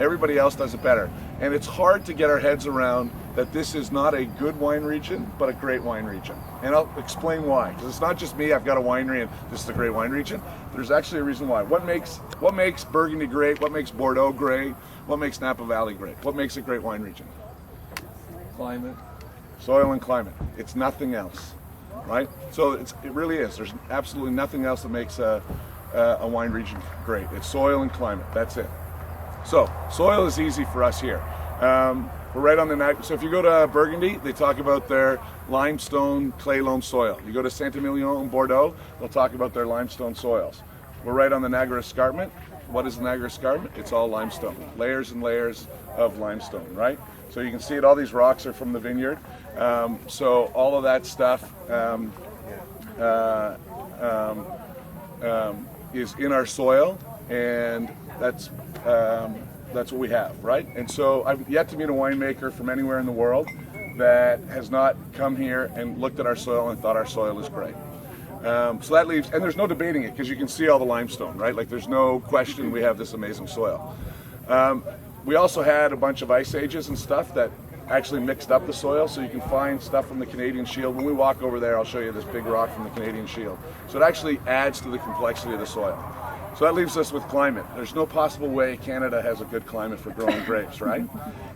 Everybody else does it better. And it's hard to get our heads around that this is not a good wine region, but a great wine region. And I'll explain why. Because it's not just me, I've got a winery and this is a great wine region. There's actually a reason why. What makes Burgundy great? What makes Bordeaux great? What makes Napa Valley great? What makes a great wine region? Climate. Soil and climate. It's nothing else, right? So it really is. There's absolutely nothing else that makes a wine region great. It's soil and climate. That's it. So soil is easy for us here. We're right on the Niagara. So if you go to Burgundy, they talk about their limestone clay loam soil. You go to Saint-Emilion in Bordeaux, they'll talk about their limestone soils. We're right on the Niagara Escarpment. What is the Niagara Escarpment? It's all limestone, layers and layers of limestone, right? So you can see it, all these rocks are from the vineyard. So all of that stuff is in our soil, and that's what we have, right? And so I've yet to meet a winemaker from anywhere in the world that has not come here and looked at our soil and thought our soil is great. So that leaves, and there's no debating it because you can see all the limestone, right? Like there's no question we have this amazing soil. We also had a bunch of ice ages and stuff that actually mixed up the soil, so you can find stuff from the Canadian Shield. When we walk over there, I'll show you this big rock from the Canadian Shield. So it actually adds to the complexity of the soil. So that leaves us with climate. There's no possible way Canada has a good climate for growing grapes, right?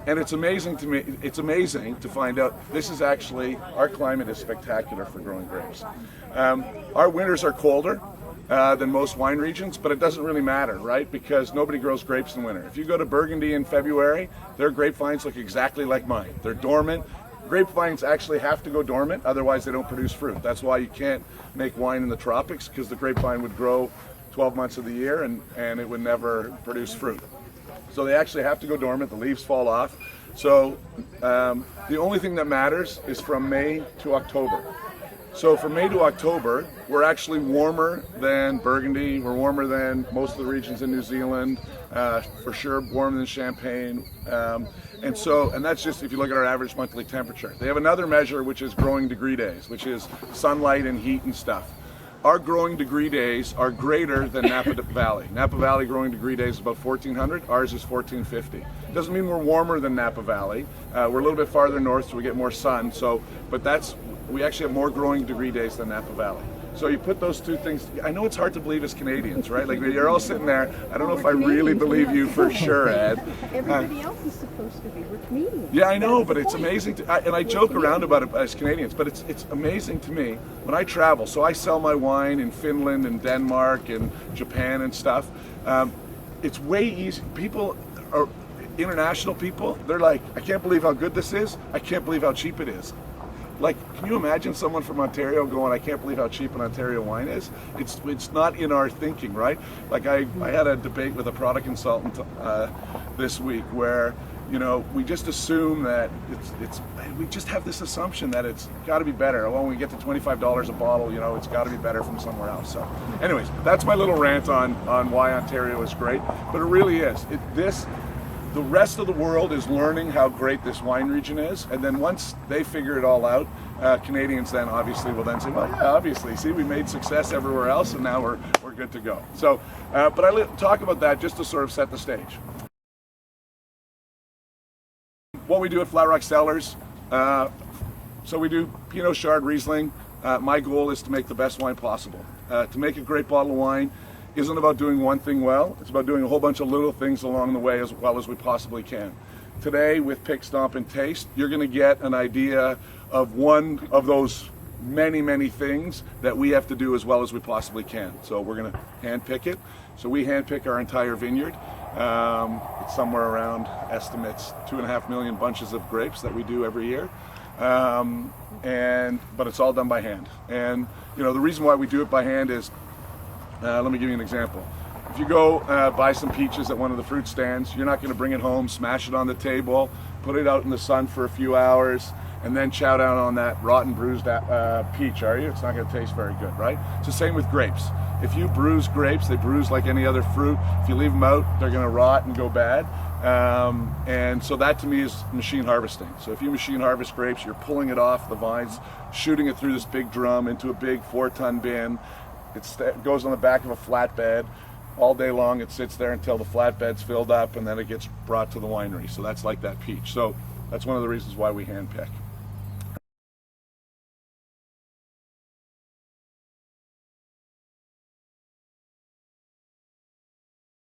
And it's amazing to me, it's amazing to find out this is actually, our climate is spectacular for growing grapes. Our winters are colder than most wine regions, but it doesn't really matter, right? Because nobody grows grapes in winter. If you go to Burgundy in February, their grapevines look exactly like mine. They're dormant. Grapevines actually have to go dormant, otherwise they don't produce fruit. That's why you can't make wine in the tropics, because the grapevine would grow 12 months of the year and it would never produce fruit. So they actually have to go dormant, the leaves fall off. So the only thing that matters is from May to October. So from May to October, we're actually warmer than Burgundy, we're warmer than most of the regions in New Zealand, for sure warmer than Champagne. And that's just if you look at our average monthly temperature. They have another measure which is growing degree days, which is sunlight and heat and stuff. Our growing degree days are greater than Napa Valley. Napa Valley growing degree days is about 1,400, ours is 1,450. Doesn't mean we're warmer than Napa Valley. We're a little bit farther north, so we get more sun. But we actually have more growing degree days than Napa Valley. So you put those two things, I know it's hard to believe as Canadians, right? Like you're all sitting there, I don't know if I really believe you for sure, Ed. Everybody else is supposed to be. We're Canadians. Yeah, I know, but it's amazing, and I joke around about it as Canadians, but it's amazing to me when I travel. So I sell my wine in Finland and Denmark and Japan and stuff. It's way easy. People are, international people, they're like, I can't believe how good this is. I can't believe how cheap it is. Like, can you imagine someone from Ontario going, I can't believe how cheap an Ontario wine is? It's not in our thinking, right? Like I had a debate with a product consultant this week where, you know, we just assume that we just have this assumption that it's got to be better. When we get to $25 a bottle, you know, it's got to be better from somewhere else. So anyways, that's my little rant on why Ontario is great, but it really is. The rest of the world is learning how great this wine region is, and then once they figure it all out, Canadians then obviously will then say, well, yeah, obviously, see, we made success everywhere else, and now we're good to go. So, but I talk about that just to sort of set the stage. What we do at Flat Rock Cellars, so we do Pinot Chard Riesling. My goal is to make the best wine possible. To make a great bottle of wine isn't about doing one thing well, it's about doing a whole bunch of little things along the way as well as we possibly can. Today with Pick, Stomp, and Taste, you're going to get an idea of one of those many things that we have to do as well as we possibly can. So we're going to hand pick it. So we hand pick our entire vineyard. It's somewhere around, estimates, 2.5 million bunches of grapes that we do every year. But it's all done by hand. And you know, the reason why we do it by hand is, let me give you an example. If you go buy some peaches at one of the fruit stands, you're not going to bring it home, smash it on the table, put it out in the sun for a few hours, and then chow down on that rotten, bruised peach, are you? It's not going to taste very good, right? It's the same with grapes. If you bruise grapes, they bruise like any other fruit. If you leave them out, they're going to rot and go bad. And so that to me is machine harvesting. So if you machine harvest grapes, you're pulling it off the vines, shooting it through this big drum into a big 4-ton bin. It goes on the back of a flatbed. all day long. It sits there until the flatbed's filled up, and then it gets brought to the winery. So that's like that peach. So that's one of the reasons why we hand pick.